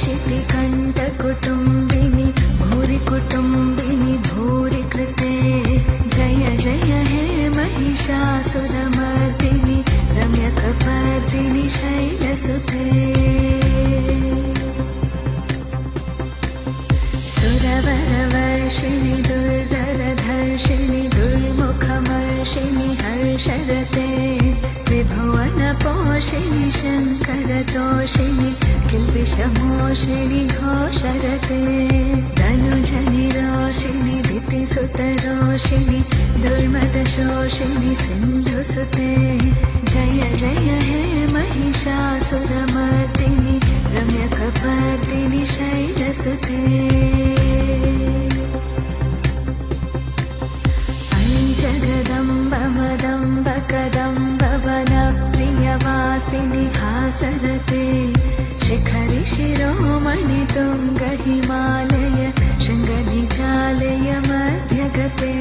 शितिकण्ठकुटुम्बिनि भूरि कुटुम्बिनि भूरि कृते जय जय हे महिषासुरमर्दिनि रम्यकपर्दिनि शैलसुते सुरवरवर्षिणि दुर्धरधर्षिणि दुर्मुखमर्षिणि हर्षरते त्रिभुवनपोषिणि शङ्करतोषिणि किल्बिषमोषिणि घोषरते धनुजनिरोषिणि दितिसुतरोषिणि दुर्मदशोषिणि सिन्धुसुते जय जय हे महिषासुरमर्दिनि रम्यकपर्दिनि शैलसुते जगदम्ब मदम्ब कदम्ब वनप्रियवासिनि हासरते शिखरि शिरोमणि तुङ्ग हिमालय शृङ्गनिजालय मध्यगते